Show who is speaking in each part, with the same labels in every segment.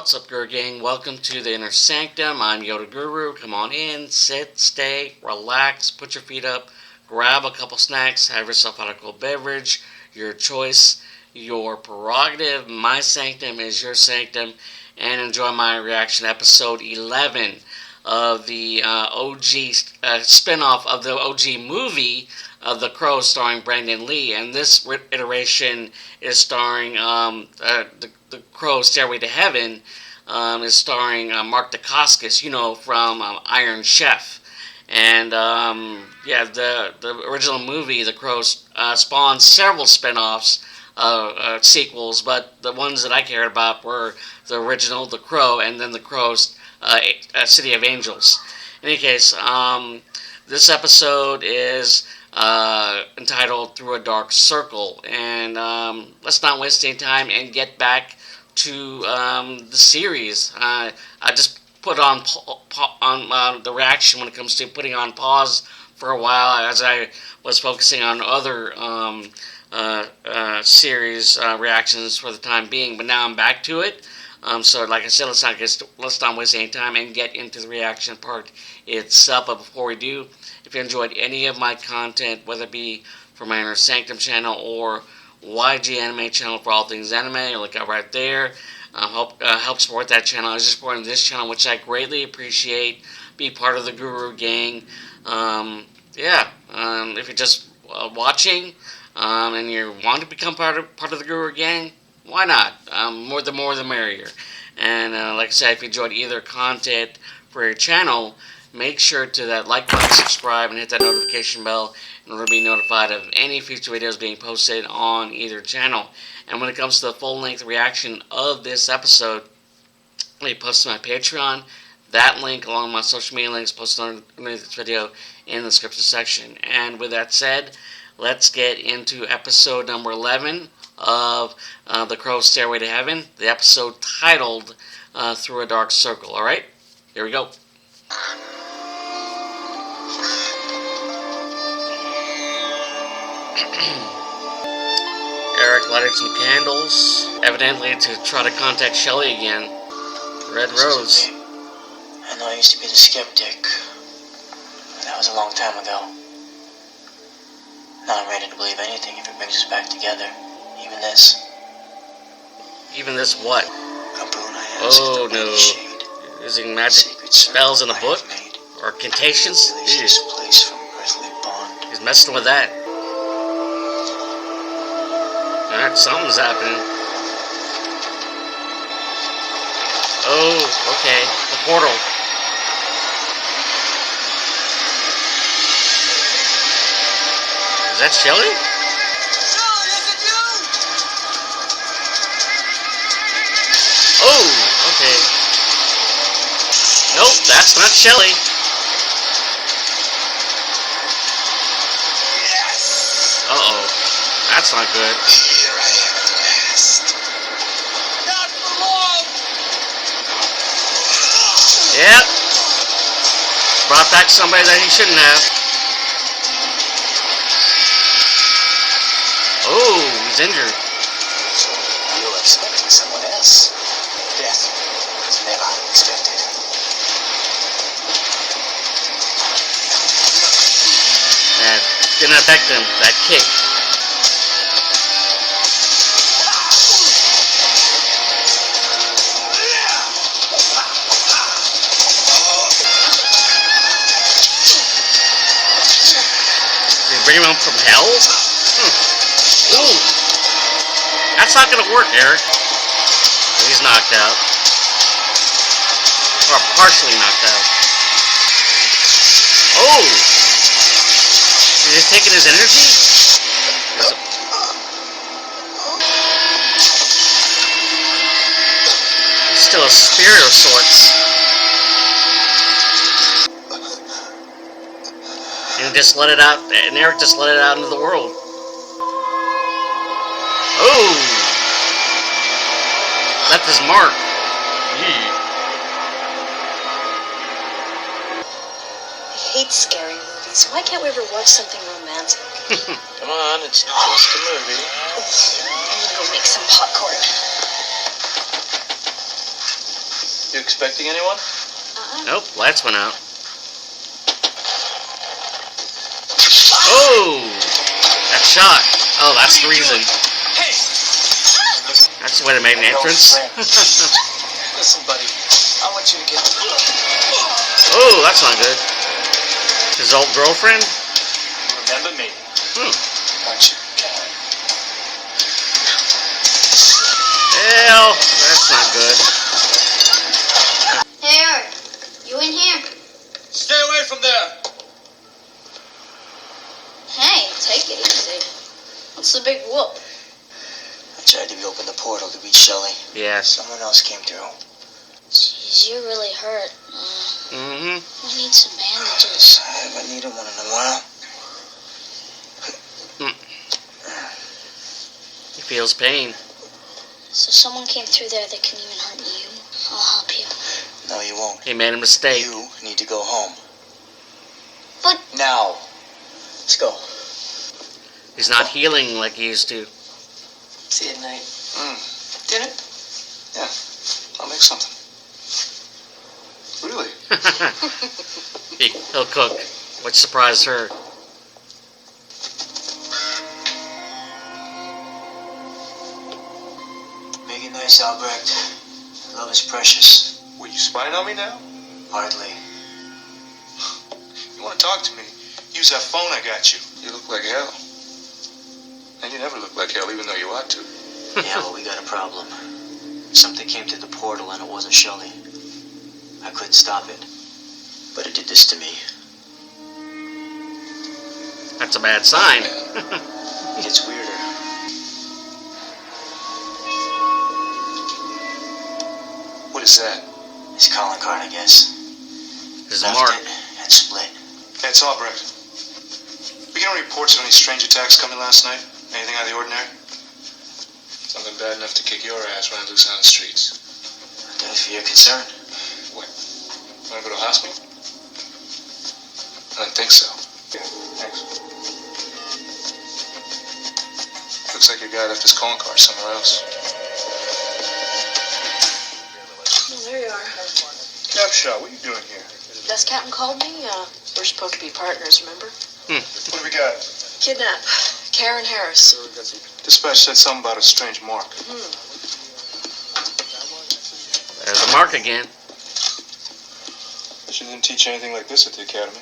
Speaker 1: What's up, Guru Gang? Welcome to the Inner Sanctum. I'm Yoda Guru. Come on in, sit, stay, relax, put your feet up, grab a couple snacks, have yourself a cool beverage, your choice, your prerogative. My sanctum is your sanctum, and enjoy my reaction to episode 11 of the OG spin-off of the OG movie of The Crow starring Brandon Lee, and this iteration is starring the Crow Stairway to Heaven is starring Marc Dacascos, you know, from Iron Chef. And the original movie, The Crow, spawned several spin-offs, sequels, but the ones that I cared about were the original, The Crow, and then The Crow's City of Angels. In any case, this episode is entitled Through a Dark Circle, and let's not waste any time and get back to the series. I just put on the reaction when it comes to putting on pause for a while as I was focusing on other series reactions for the time being, but now I'm back to it. So like I said, let's not waste any time and get into the reaction part itself. But before we do, if you enjoyed any of my content, whether it be from my Inner Sanctum channel or YG Anime channel for all things anime, look out right there. Help support that channel. I was just supporting this channel, which I greatly appreciate. Be part of the Guru Gang. If you're just watching and you want to become part of the Guru Gang, why not? More the merrier. And like I said, if you enjoyed either content for your channel, make sure to that like button, subscribe, and hit that notification bell in order to be notified of any future videos being posted on either channel. And when it comes to the full-length reaction of this episode, I posted my Patreon. That link, along with my social media links, posted underneath this video in the description section. And with that said, let's get into episode number 11 of The Crow Stairway to Heaven, the episode titled Through a Dark Circle. Alright, here we go. Eric lighted some candles, evidently to try to contact Shelley again. Red Rose.
Speaker 2: I know I used to be the skeptic, but that was a long time ago. Now I'm ready to believe anything if it brings us back together. Even this.
Speaker 1: Even this what?
Speaker 2: A boon I ask.
Speaker 1: Oh no. Using magic spells in a book? Or contations?
Speaker 2: This place from earthly bond.
Speaker 1: He's messing with that. Alright, something's happening. Oh, okay. The portal. Is that Shelley? Oh, okay. Nope, that's not Shelley. Uh-oh. That's not good.
Speaker 2: Here I am at last. Not for long.
Speaker 1: Yep. Brought back somebody that he shouldn't have. Oh, he's injured.
Speaker 2: So you're expecting someone else. Death is never expected.
Speaker 1: Man, didn't affect him, that kick. Bring him home from hell? Ooh. That's not gonna work, Eric. He's knocked out. Or partially knocked out. Oh! Is he taking his energy? He's still a spirit of sorts. And just let it out, and Eric just let it out into the world. Oh! Left his mark.
Speaker 3: I hate scary movies. Why can't we ever watch something romantic?
Speaker 2: Come on, it's just a movie.
Speaker 3: I'm gonna go make some popcorn.
Speaker 2: You expecting anyone?
Speaker 1: Nope, lights went out. Oh! That shot. Oh, that's the reason.
Speaker 2: Hey!
Speaker 1: That's the way to make an entrance.
Speaker 2: Listen, buddy. I want you to get...
Speaker 1: Oh, that's not good. His old girlfriend?
Speaker 2: Remember me? Aren't you, Karen?
Speaker 1: Hell, that's not good.
Speaker 4: Hey, Eric, you in here?
Speaker 2: Stay away from there!
Speaker 4: Hey, take it easy. What's the big whoop?
Speaker 5: I tried to open the portal to reach Shelley.
Speaker 1: Yes.
Speaker 5: Someone else came through.
Speaker 4: Jeez, you're really hurt.
Speaker 1: Mm-hmm.
Speaker 4: We need some bandages.
Speaker 5: I haven't needed one in a while.
Speaker 1: He feels pain.
Speaker 4: So someone came through there that can even hurt you. I'll help you.
Speaker 5: No, you won't.
Speaker 1: He made a mistake.
Speaker 5: You need to go home.
Speaker 4: But...
Speaker 5: Now. Let's go.
Speaker 1: He's not healing like he used to.
Speaker 5: See you at night.
Speaker 2: Dinner? Yeah. I'll make something. Really?
Speaker 1: He'll cook, which surprised her.
Speaker 5: Make it nice, Albrecht. Love is precious.
Speaker 2: Were you spying on me now?
Speaker 5: Hardly.
Speaker 2: You want to talk to me? Use that phone I got you. You look like hell. And you never look like hell, even though you ought to.
Speaker 5: Yeah, well, we got a problem. Something came through the portal and it wasn't Shelley. I couldn't stop it. But it did this to me.
Speaker 1: That's a bad sign.
Speaker 5: It gets weirder.
Speaker 2: What is that?
Speaker 5: His calling card, I guess.
Speaker 1: This is
Speaker 5: Left
Speaker 1: Marc.
Speaker 5: it and split.
Speaker 2: Hey, it's Albrecht. We get any reports of any strange attacks coming last night? Anything out of the ordinary? Something bad enough to kick your ass running loose on the streets.
Speaker 5: Good for your concern.
Speaker 2: What? Want to go to the hospital? I don't think so. Yeah, thanks. Looks like your guy left his calling card somewhere else.
Speaker 6: Well, there you are.
Speaker 2: Capshot, what are you doing here?
Speaker 6: This captain called me. We're supposed to be partners, remember?
Speaker 2: What do we got?
Speaker 6: Kidnap. Karen Harris.
Speaker 2: Dispatch said something about a strange Mark.
Speaker 1: There's Marc again.
Speaker 2: She didn't teach anything like this at the academy.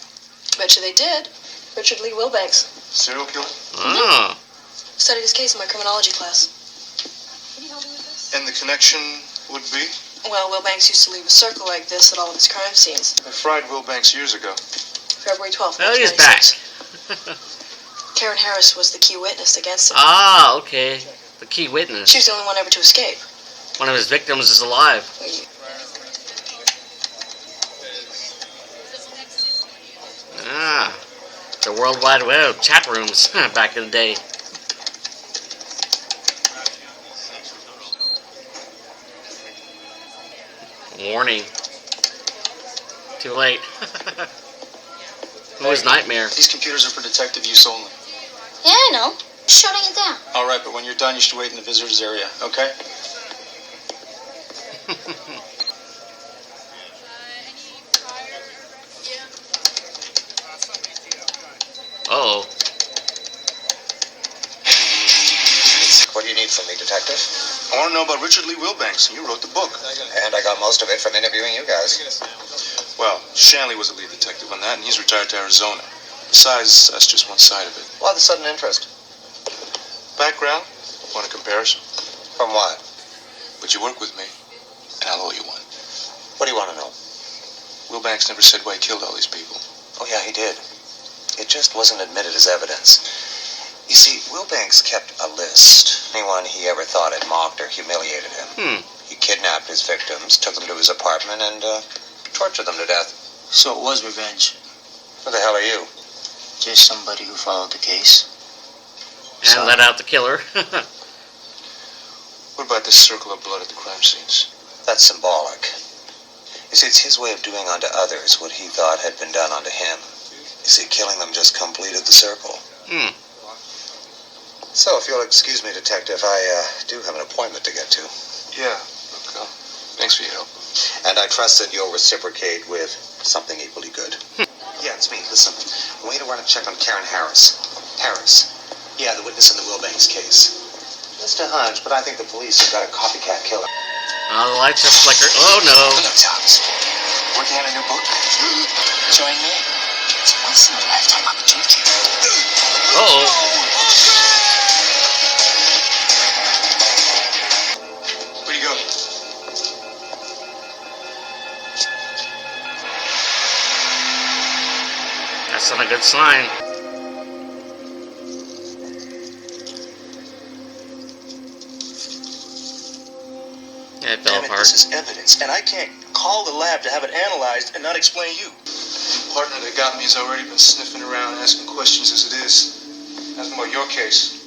Speaker 6: Bet you they did. Richard Lee Wilbanks.
Speaker 2: Serial killer?
Speaker 1: Oh.
Speaker 6: Studied his case in my criminology class.
Speaker 2: And the connection would be?
Speaker 6: Well, Wilbanks used to leave a circle like this at all of his crime scenes.
Speaker 2: I fried Wilbanks years ago.
Speaker 6: February 12th,
Speaker 1: Oh, he's back.
Speaker 6: 1996. Karen Harris was the key witness against him.
Speaker 1: Ah, okay. The key witness.
Speaker 6: She was the only one ever to escape.
Speaker 1: One of his victims is alive. Ah. The World Wide Web chat rooms back in the day. Warning. Too late. Who is Nightmare?
Speaker 2: These computers are for detective use only.
Speaker 4: Yeah, I know. Shutting it down.
Speaker 2: All right, but when you're done, you should wait in the visitor's area, okay?
Speaker 1: Uh-oh.
Speaker 7: What do you need from me, detective?
Speaker 2: I want to know about Richard Lee Wilbanks. You wrote the book.
Speaker 7: And I got most of it from interviewing you guys.
Speaker 2: Well, Shanley was the lead detective on that, and he's retired to Arizona. Besides, that's just one side of it.
Speaker 7: Why the sudden interest?
Speaker 2: Background? Want a comparison?
Speaker 7: From what?
Speaker 2: Would you work with me? And I'll owe you one.
Speaker 7: What do you want to know?
Speaker 2: Wilbanks never said why he killed all these people.
Speaker 7: Oh, yeah, he did. It just wasn't admitted as evidence. You see, Wilbanks kept a list. Anyone he ever thought had mocked or humiliated him. He kidnapped his victims, took them to his apartment, and tortured them to death.
Speaker 5: So it was revenge.
Speaker 7: Who the hell are you?
Speaker 5: Just somebody who followed the case.
Speaker 1: And let out the killer.
Speaker 2: What about this circle of blood at the crime scenes?
Speaker 7: That's symbolic. You see, it's his way of doing unto others what he thought had been done unto him. You see, killing them just completed the circle. So, if you'll excuse me, Detective, I do have an appointment to get to.
Speaker 2: Yeah, look, thanks for your help.
Speaker 7: And I trust that you'll reciprocate with something equally good. Yeah, it's me. Listen, I want you to run a check on Karen Harris. Harris? Yeah, the witness in the Wilbanks case. Just a hunch, but I think the police have got a copycat killer.
Speaker 1: The lights are flickering. Oh no.
Speaker 2: Hello, Thomas. Working on a new book? Join me. It's a once-in-a-lifetime opportunity.
Speaker 1: Uh-oh.
Speaker 2: Where'd you go?
Speaker 1: That's not a good sign. Yeah, it fell
Speaker 8: Damn it,
Speaker 1: apart.
Speaker 8: this is evidence, and I can't call the lab to have it analyzed and not explain you.
Speaker 2: The partner that got me has already been sniffing around asking questions as it is. Asking about your case.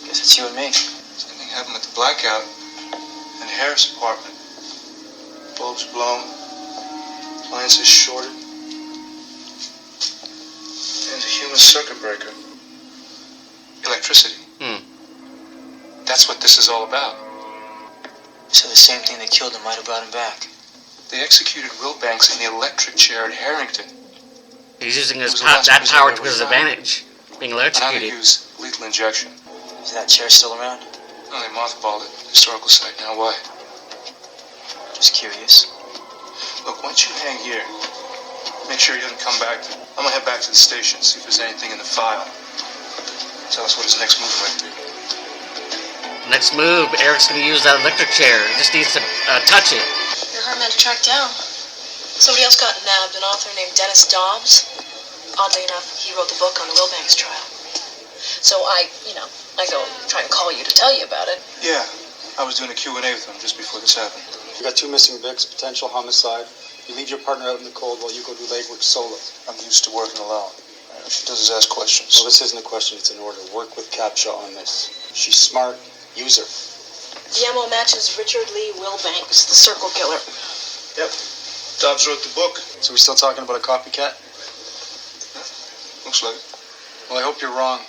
Speaker 8: Guess it's you and me.
Speaker 2: Same thing happened with the blackout in the Harris apartment. Bulbs blown, appliances shorted, and a human circuit breaker. Electricity. That's what this is all about.
Speaker 8: So the same thing that killed him might have brought him back.
Speaker 2: They executed Wilbanks in the electric chair at Harrington.
Speaker 1: He's using his
Speaker 2: It was the last
Speaker 1: that
Speaker 2: person
Speaker 1: power
Speaker 2: that
Speaker 1: to
Speaker 2: ever
Speaker 1: his
Speaker 2: died.
Speaker 1: advantage. Being
Speaker 2: And I think
Speaker 1: electrocuted.
Speaker 2: it was lethal injection.
Speaker 8: Is that chair still around?
Speaker 2: No, they mothballed it. Historical site now. Why?
Speaker 8: Just curious.
Speaker 2: Look, once you hang here, make sure he doesn't come back. I'm gonna head back to the station, see if there's anything in the file. Tell us what his next move might be.
Speaker 1: Next move, Eric's gonna use that electric chair. He just needs to touch it.
Speaker 6: You're a hard man to track down. Somebody else got nabbed, an author named Dennis Dobbs. Oddly enough, he wrote the book on the Wilbanks trial. So I go try and call you to tell you about it.
Speaker 2: Yeah, I was doing a Q&A with him just before this happened.
Speaker 9: You got 2 missing Vicks, potential homicide. You leave your partner out in the cold while you go do legwork solo.
Speaker 2: I'm used to working alone. All she does is ask questions.
Speaker 9: Well, this isn't a question, it's an order. Work with Capshaw on this. She's smart. Use her.
Speaker 6: The MO matches Richard Lee Wilbanks, the Circle Killer.
Speaker 2: Yep. Dobbs wrote the book.
Speaker 9: So we're still talking about a copycat?
Speaker 2: Looks like it.
Speaker 9: Well, I hope you're wrong.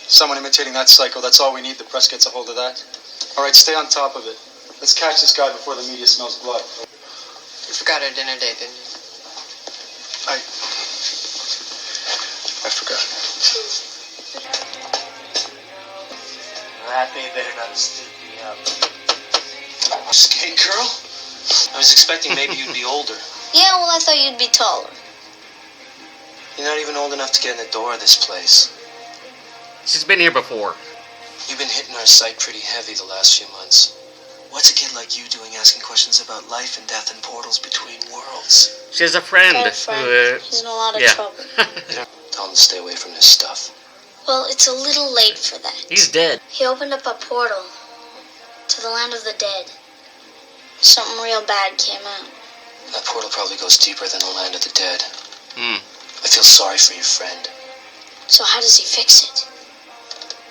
Speaker 9: Someone imitating that psycho, that's all we need. The press gets a hold of that. All right, stay on top of it. Let's catch this guy before the media smells blood.
Speaker 6: You forgot our dinner date, didn't you?
Speaker 2: I forgot.
Speaker 8: That may better not stick me up.
Speaker 2: Skate girl?
Speaker 8: I was expecting maybe you'd be older.
Speaker 4: Yeah, well, I thought you'd be taller.
Speaker 8: You're not even old enough to get in the door of this place.
Speaker 1: She's been here before.
Speaker 8: You've been hitting our site pretty heavy the last few months. What's a kid like you doing asking questions about life and death and portals between worlds?
Speaker 1: She has a friend.
Speaker 4: Got a friend.
Speaker 1: who,
Speaker 4: He's in a lot of
Speaker 1: yeah.
Speaker 4: trouble.
Speaker 8: Tell him to stay away from this stuff.
Speaker 4: Well, it's a little late for that.
Speaker 1: He's dead.
Speaker 4: He opened up a portal to the land of the dead. Something real bad came out.
Speaker 8: That portal probably goes deeper than the land of the dead.
Speaker 1: Hmm.
Speaker 8: I feel sorry for your friend.
Speaker 4: So how does he fix it?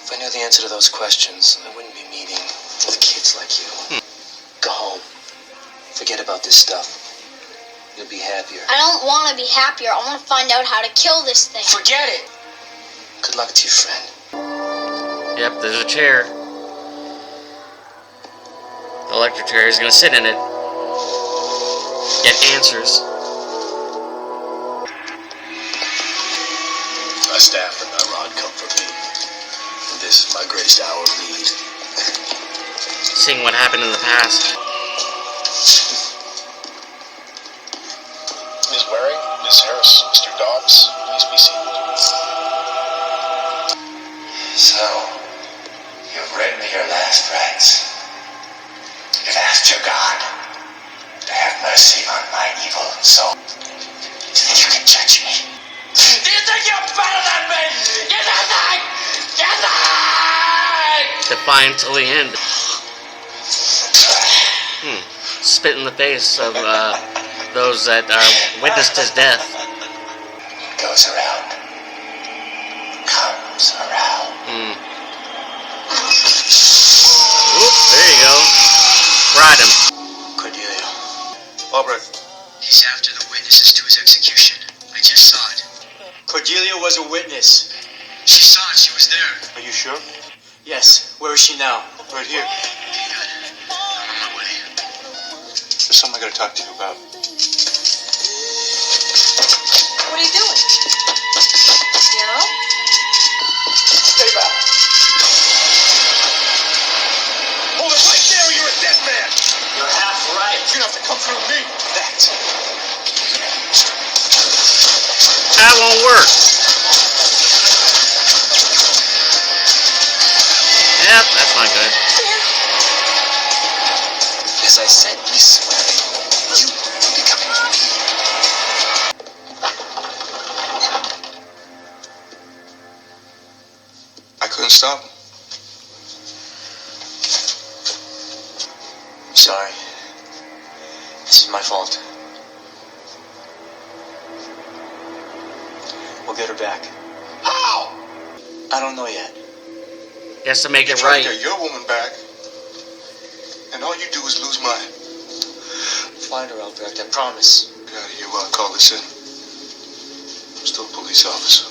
Speaker 8: If I knew the answer to those questions, I wouldn't be meeting with kids like you. Go home. Forget about this stuff. You'll be happier.
Speaker 4: I don't want to be happier. I want to find out how to kill this thing.
Speaker 8: Forget it! Good luck to your friend.
Speaker 1: Yep, there's a chair. The electric chair. He's gonna sit in it. Get answers.
Speaker 8: My staff and my rod come from me. This is my greatest hour of need.
Speaker 1: Seeing what happened in the past.
Speaker 2: Ms. Waring, Ms. Harris, Mr. Dobbs, please be seated.
Speaker 7: So, you've read me your last rites. You've asked your God to have mercy on my evil soul. So that you can judge me.
Speaker 8: Do you think you're better than me? You think? You think?
Speaker 1: Defiant till the end. Spit in the face of those that witnessed his death.
Speaker 7: Goes around. Comes around.
Speaker 1: Oop, there you go. Fried him.
Speaker 8: Cordelia.
Speaker 2: Albrecht.
Speaker 8: He's after the witnesses to his execution. I just saw it. Cordelia was a witness. She saw it. She was there.
Speaker 2: Are you sure?
Speaker 8: Yes. Where is she now?
Speaker 2: Right here.
Speaker 8: Good. I'm on my way.
Speaker 2: There's something I gotta talk to you about.
Speaker 6: What are you doing? You know?
Speaker 2: Stay back. Hold it right there or you're a dead man.
Speaker 5: You're half right.
Speaker 2: You don't have to come through me.
Speaker 1: That won't work. Yep, that's not good.
Speaker 8: As I said, this way. You will be coming with me.
Speaker 2: I couldn't stop him.
Speaker 5: Sorry. This is my fault. We'll get her back.
Speaker 2: How?
Speaker 5: I don't know yet.
Speaker 1: He has to make it
Speaker 2: You're trying
Speaker 1: right.
Speaker 2: to get your woman back, and all you do is lose mine.
Speaker 5: Find her, Albrecht, I promise.
Speaker 2: God, you want to call this in? I'm still a police officer.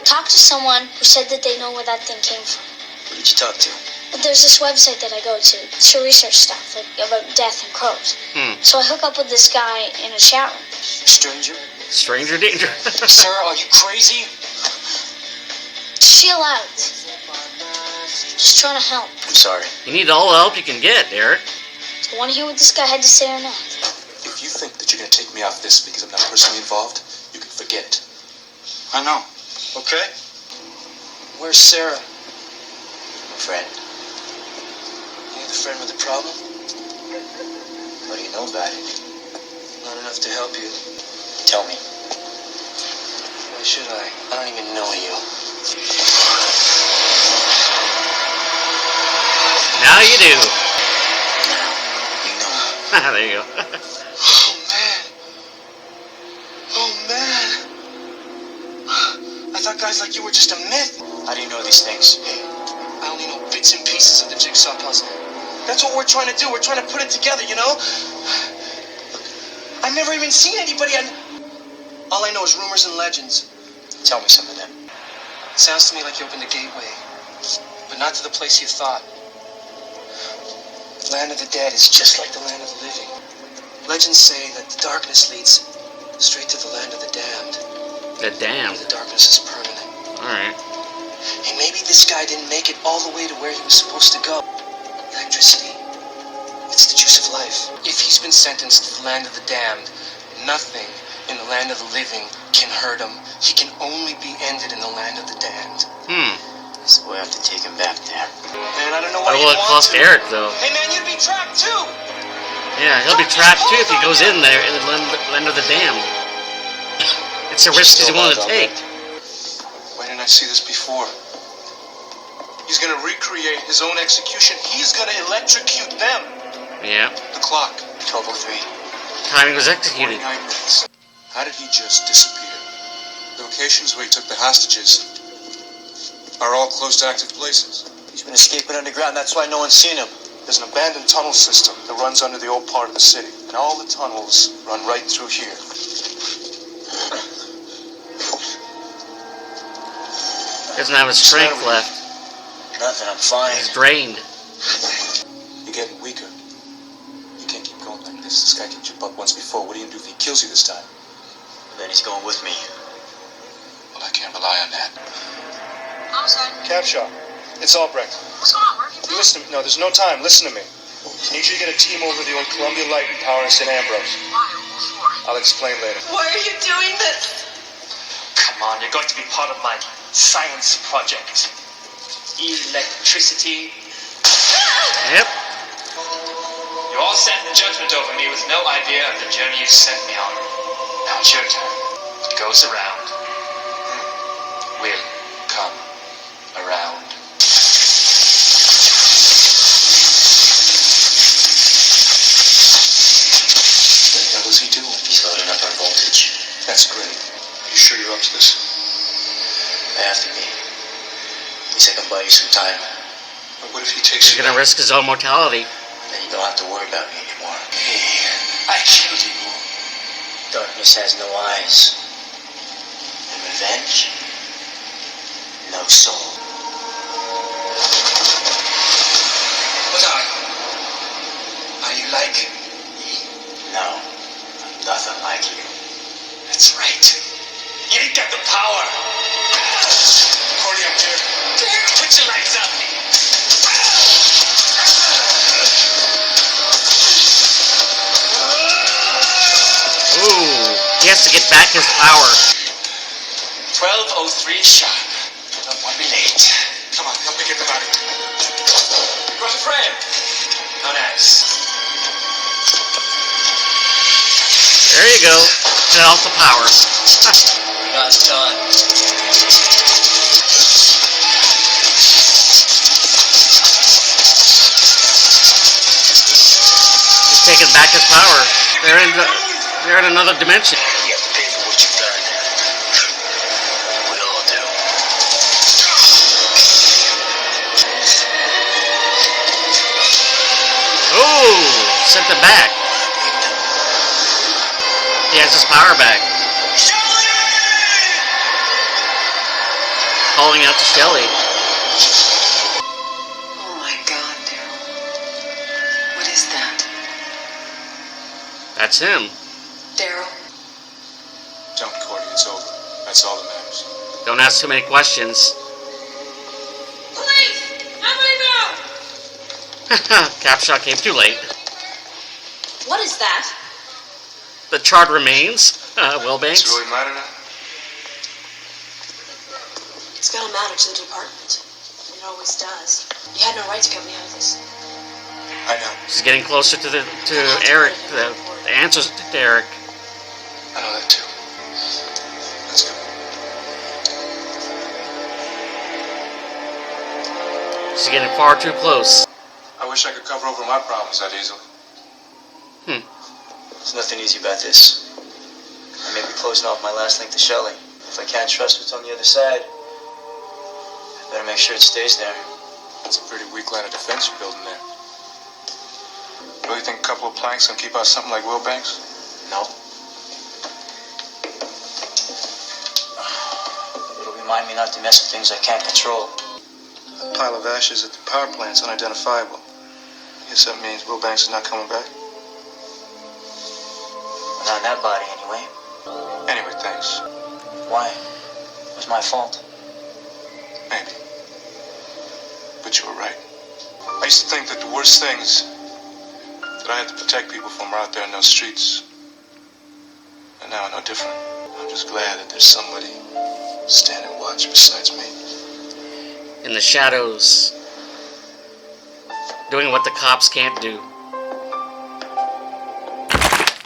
Speaker 4: Talk to someone who said that they know where that thing came from.
Speaker 5: Who did you talk to?
Speaker 4: But there's this website that I go to to research stuff, like about death and crows. So I hook up with this guy in a chat room.
Speaker 5: Stranger?
Speaker 1: Stranger danger.
Speaker 5: Sir, are you crazy?
Speaker 4: Chill out. Just trying to help.
Speaker 5: I'm sorry.
Speaker 1: You need all the help you can get, Derek.
Speaker 4: Do you want to hear what this guy had to say or not?
Speaker 2: If you think that you're going to take me off this because I'm not personally involved, you can forget it. I know. Okay?
Speaker 8: Where's Sarah?
Speaker 5: My friend.
Speaker 8: You the friend with the problem?
Speaker 5: What do you know about it?
Speaker 8: Not enough to help you.
Speaker 5: Tell me.
Speaker 8: Why should I? I don't even know you.
Speaker 1: Now you do.
Speaker 5: Now, you know.
Speaker 1: There you go.
Speaker 8: Oh, man. Oh, man. I thought guys like you were just a myth.
Speaker 5: How do you know these things?
Speaker 8: Hey, I only know bits and pieces of the jigsaw puzzle. That's what we're trying to do. We're trying to put it together, you know? I've never even seen anybody. All I know is rumors and legends.
Speaker 5: Tell me some of them.
Speaker 8: Sounds to me like you opened a gateway, but not to the place you thought. The land of the dead is just like the land of the living. Legends say that the darkness leads straight to the land of the damned.
Speaker 1: The damned.
Speaker 8: The darkness is permanent.
Speaker 1: Alright.
Speaker 8: Hey, maybe this guy didn't make it all the way to where he was supposed to go. Electricity. It's the juice of life. If he's been sentenced to the land of the damned, nothing in the land of the living can hurt him. He can only be ended in the land of the damned.
Speaker 5: So we have to take him back there.
Speaker 8: Man, I don't know why
Speaker 1: What
Speaker 8: you
Speaker 1: will it
Speaker 8: want
Speaker 1: cost
Speaker 8: to.
Speaker 1: Eric, though?
Speaker 8: Hey, man, you'd be trapped too.
Speaker 1: Yeah, he'll be trapped too if he goes in there in the land of the damned. It's a risk he's willing to take.
Speaker 2: Why didn't I see this before? He's going to recreate his own execution. He's going to electrocute them.
Speaker 1: Yeah.
Speaker 2: The clock.
Speaker 5: 12:03.
Speaker 1: Timing was executed.
Speaker 2: 49 minutes. How did he just disappear? The locations where he took the hostages are all close to active places.
Speaker 5: He's been escaping underground, that's why no one's seen him.
Speaker 2: There's an abandoned tunnel system that runs under the old part of the city, and all the tunnels run right through here.
Speaker 1: Doesn't have his strength left.
Speaker 5: Nothing, I'm fine.
Speaker 1: He's drained.
Speaker 2: You're getting weaker. You can't keep going like this. This guy kicked your butt once before. What are you going to do if he kills you this time?
Speaker 5: Then he's going with me.
Speaker 2: Well, I can't rely on that.
Speaker 6: Homicide.
Speaker 2: Capshaw, it's Albrecht.
Speaker 6: What's going on, Marc? You busy?
Speaker 2: Listen to me. No, there's no time. Listen to me. I need you to get a team over to the old Columbia Light and Power in St. Ambrose.
Speaker 6: Why? Sure.
Speaker 2: I'll explain later.
Speaker 6: Why are you doing this?
Speaker 10: Come on, you're going to be part of my science project. Electricity.
Speaker 1: Yep.
Speaker 10: You all sat in judgment over me with no idea of the journey you sent me on. Now it's your turn. What goes around will come around.
Speaker 2: What the hell is he doing?
Speaker 5: He's loading up our voltage.
Speaker 2: That's great. Are you sure you're up to this?
Speaker 5: I have to be. At least I can buy you some time.
Speaker 2: But what if he takes
Speaker 1: He's
Speaker 2: you
Speaker 1: gonna
Speaker 2: out?
Speaker 1: risk his own mortality.
Speaker 5: Then you don't have to worry about me anymore.
Speaker 10: Hey, I killed you.
Speaker 5: Darkness has no eyes. And revenge? No soul.
Speaker 10: What are you? ain't got the power.
Speaker 2: Cordy, I'm here.
Speaker 10: Put your lights up.
Speaker 1: Ooh, he has to get back his power.
Speaker 10: 12:03 sharp. Don't want to be late.
Speaker 2: Come on, help me get them out of here.
Speaker 10: You brought a friend. How nice.
Speaker 1: There you go. Cut off the power.
Speaker 8: We're not done.
Speaker 1: He's taking back his power. They're in another dimension.
Speaker 8: You have to pay for what you've done. We all do.
Speaker 1: Ooh, sent it back. He has his power back. Calling out to Shelly.
Speaker 3: Oh my God, Daryl. What is that?
Speaker 1: That's him.
Speaker 3: Daryl?
Speaker 2: Don't, Cordy, it's over. That's all that matters.
Speaker 1: Don't ask too many questions.
Speaker 6: Police! Everybody move!
Speaker 1: Capshot came too late.
Speaker 6: What is that?
Speaker 1: The charred remains. Will
Speaker 2: Does
Speaker 1: Banks.
Speaker 2: it really matter now?
Speaker 6: It's gonna matter to the department. It always does. You had no right to cut me out of this.
Speaker 2: I know.
Speaker 1: She's getting closer to Eric. The answers to Eric.
Speaker 2: I know that too. Let's go.
Speaker 1: She's getting far too close.
Speaker 2: I wish I could cover over my problems that easily.
Speaker 5: There's nothing easy about this. I may be closing off my last link to Shelley. If I can't trust what's on the other side, I better make sure it stays there.
Speaker 2: That's a pretty weak line of defense you're building there. Really think a couple of planks can keep out something like Will Banks?
Speaker 5: No. It'll remind me not to mess with things I can't control.
Speaker 2: A pile of ashes at the power plant's unidentifiable. Guess that means Will Banks is not coming back?
Speaker 5: Not in that body, anyway.
Speaker 2: Anyway, thanks.
Speaker 5: Why? It was my fault.
Speaker 2: Maybe. But you were right. I used to think that the worst things that I had to protect people from were out there in those streets. And now I know different. I'm just glad that there's somebody standing watch besides me.
Speaker 1: In the shadows. Doing what the cops can't do.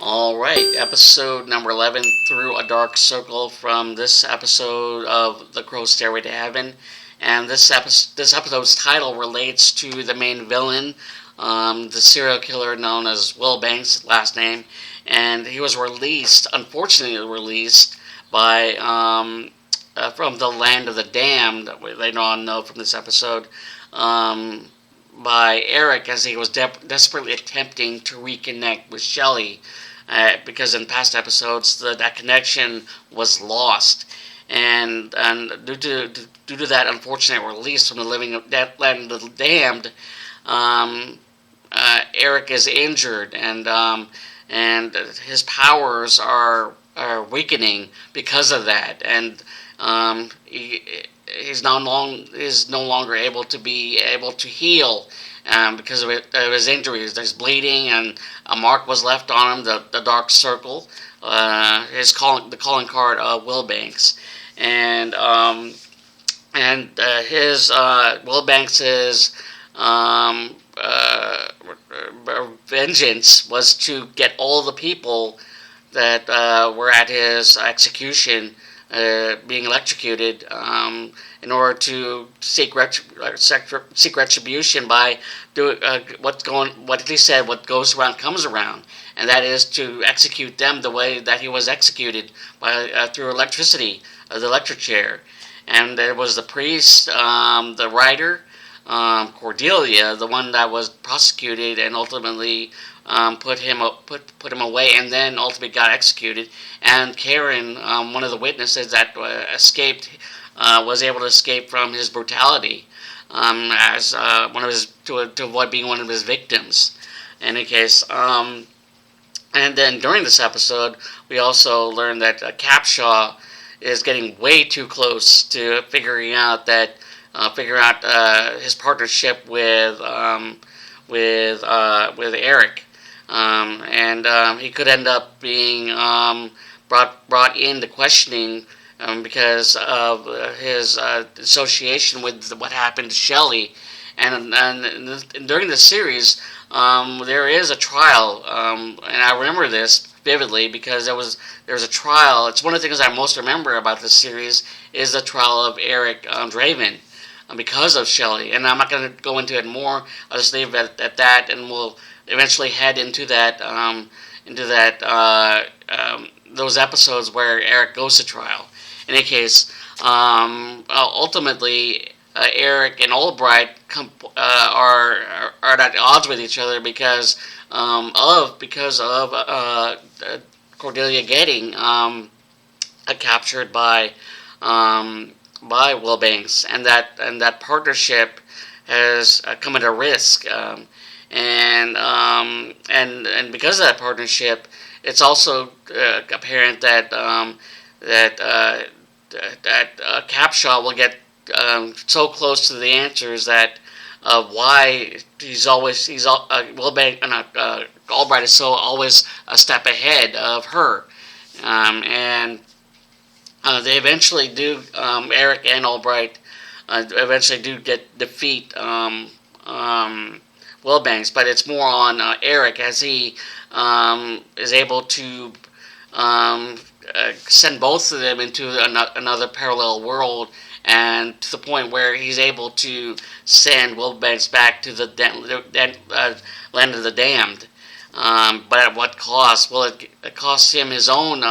Speaker 1: Alright, episode number 11, Through a Dark Circle, from this episode of The Crow's Stairway to Heaven. And this episode's title relates to the main villain, the serial killer known as Will Banks, last name. And he was released, unfortunately released, by from the Land of the Damned, they know from this episode, by Eric, as he was desperately attempting to reconnect with Shelley. Because in past episodes that connection was lost, and due to that unfortunate release from the Land of the Damned, Eric is injured, and his powers are weakening because of that, and he's no longer able to heal. Because of his injuries, there's bleeding, and a mark was left on him, the dark circle, the calling card of Will Banks, and his Will Banks's vengeance was to get all the people that were at his execution being electrocuted, in order to seek retribution by doing what he said, what goes around comes around, and that is to execute them the way that he was executed by through electricity, the electric chair. And there was the priest, the writer, Cordelia, the one that was prosecuted and ultimately put him away, and then ultimately got executed. And Karen, one of the witnesses that was able to escape from his brutality, as one of his to avoid being one of his victims. In any case, and then during this episode, we also learned that Capshaw is getting way too close to figuring out his partnership with Eric, and he could end up being brought into questioning because of his association with what happened to Shelley. And during the series, there is a trial, and I remember this vividly because there was a trial. It's one of the things I most remember about this series is the trial of Eric Draven because of Shelley. And I'm not going to go into it more. I'll just leave it at that, and we'll eventually head into those episodes where Eric goes to trial. In any case, ultimately, Eric and Albright are at odds with each other because of Cordelia getting captured by Will Banks, and that partnership has come at a risk, and because of that partnership, it's also apparent that Capshaw will get so close to the answers that why Albright is so always a step ahead of her, and they eventually do. Eric and Albright eventually do defeat Wilbanks, but it's more on Eric as he is able to send both of them into another parallel world, and to the point where he's able to send Wilbanks back to the land of the damned. But at what cost? Well, it costs him his own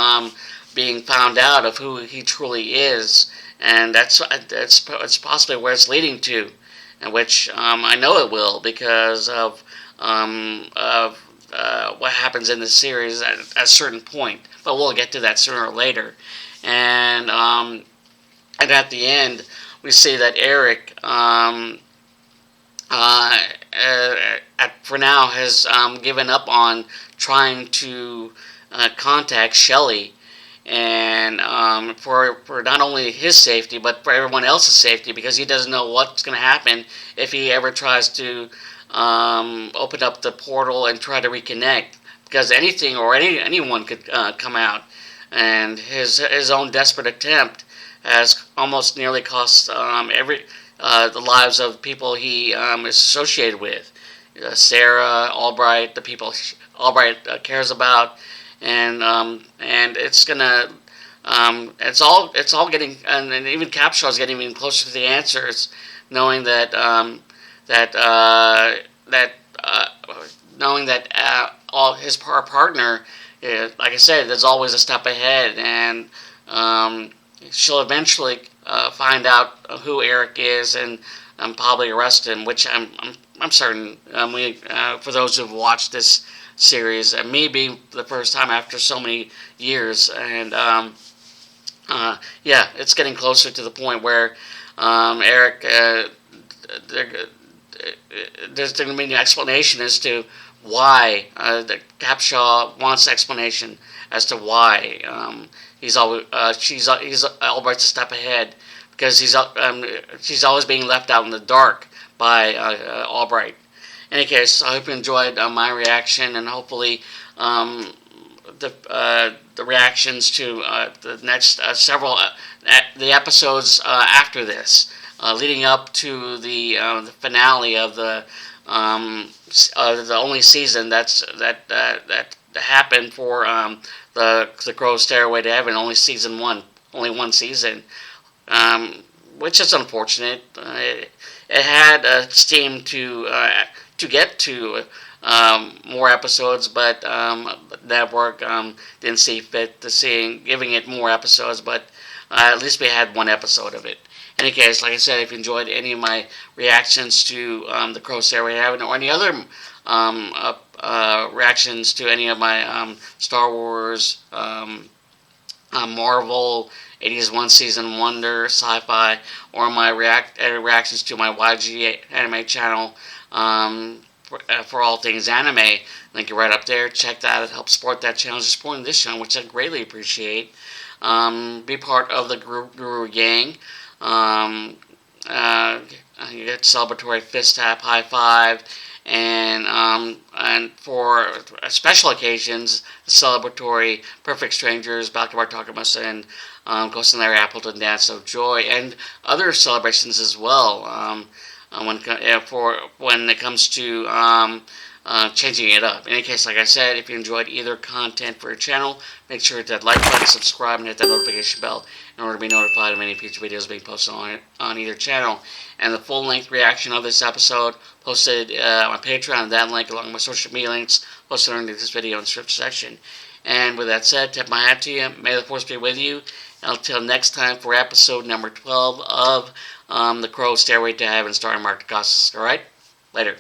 Speaker 1: being found out of who he truly is, and that's possibly where it's leading to, and which I know it will because of what happens in the series at a certain point. But we'll get to that sooner or later, and at the end we see that Eric for now has given up on trying to contact Shelley, and for not only his safety but for everyone else's safety, because he doesn't know what's going to happen if he ever tries to open up the portal and try to reconnect, because anything or anyone could come out, and his own desperate attempt has almost nearly cost the lives of people he is associated with, Sarah, Albright, the people Albright cares about, and it's gonna it's all getting, and even Capshaw is getting even closer to the answers, knowing that all his partner, like I said, is always a step ahead, and she'll eventually find out who Eric is and probably arrest him, which I'm certain for those who've watched this series, and maybe the first time after so many years, and it's getting closer to the point where Eric, there's going to be an explanation as to why the Capshaw wants explanation as to why he's Albright's a step ahead, because she's always being left out in the dark by Albright. In any case, I hope you enjoyed my reaction, and hopefully the reactions to the next several the episodes after this, leading up to the finale of the only season that happened for the Crow Stairway to Heaven, only one season, which is unfortunate. It had steam to get to more episodes, but the network didn't see fit to giving it more episodes, but at least we had one episode of it. In any case, like I said, if you enjoyed any of my reactions to the Crow Stairway to Heaven, or any other reactions to any of my Star Wars, Marvel, 80s One Season Wonder, sci-fi, or my reactions to my YG anime channel, for all things anime, link it right up there. Check that out. It helps support that channel. Just supporting this channel, which I greatly appreciate. be part of the Guru gang. You get celebratory fist tap, high five, and for special occasions, the celebratory Perfect Strangers, Balkabar Takamas, and Ghost and Larry Appleton Dance of Joy, and other celebrations as well. When it comes to changing it up. In any case, like I said, if you enjoyed either content for your channel, make sure to hit that like button, subscribe, and hit that notification bell in order to be notified of any future videos being posted on either channel. And the full-length reaction of this episode posted on my Patreon, and that link along with my social media links posted underneath this video in the description section. And with that said, tip my hat to you. May the force be with you. And until next time for episode number 12 of The Crow Stairway to Heaven starring Marc Dacascos. Alright? Later.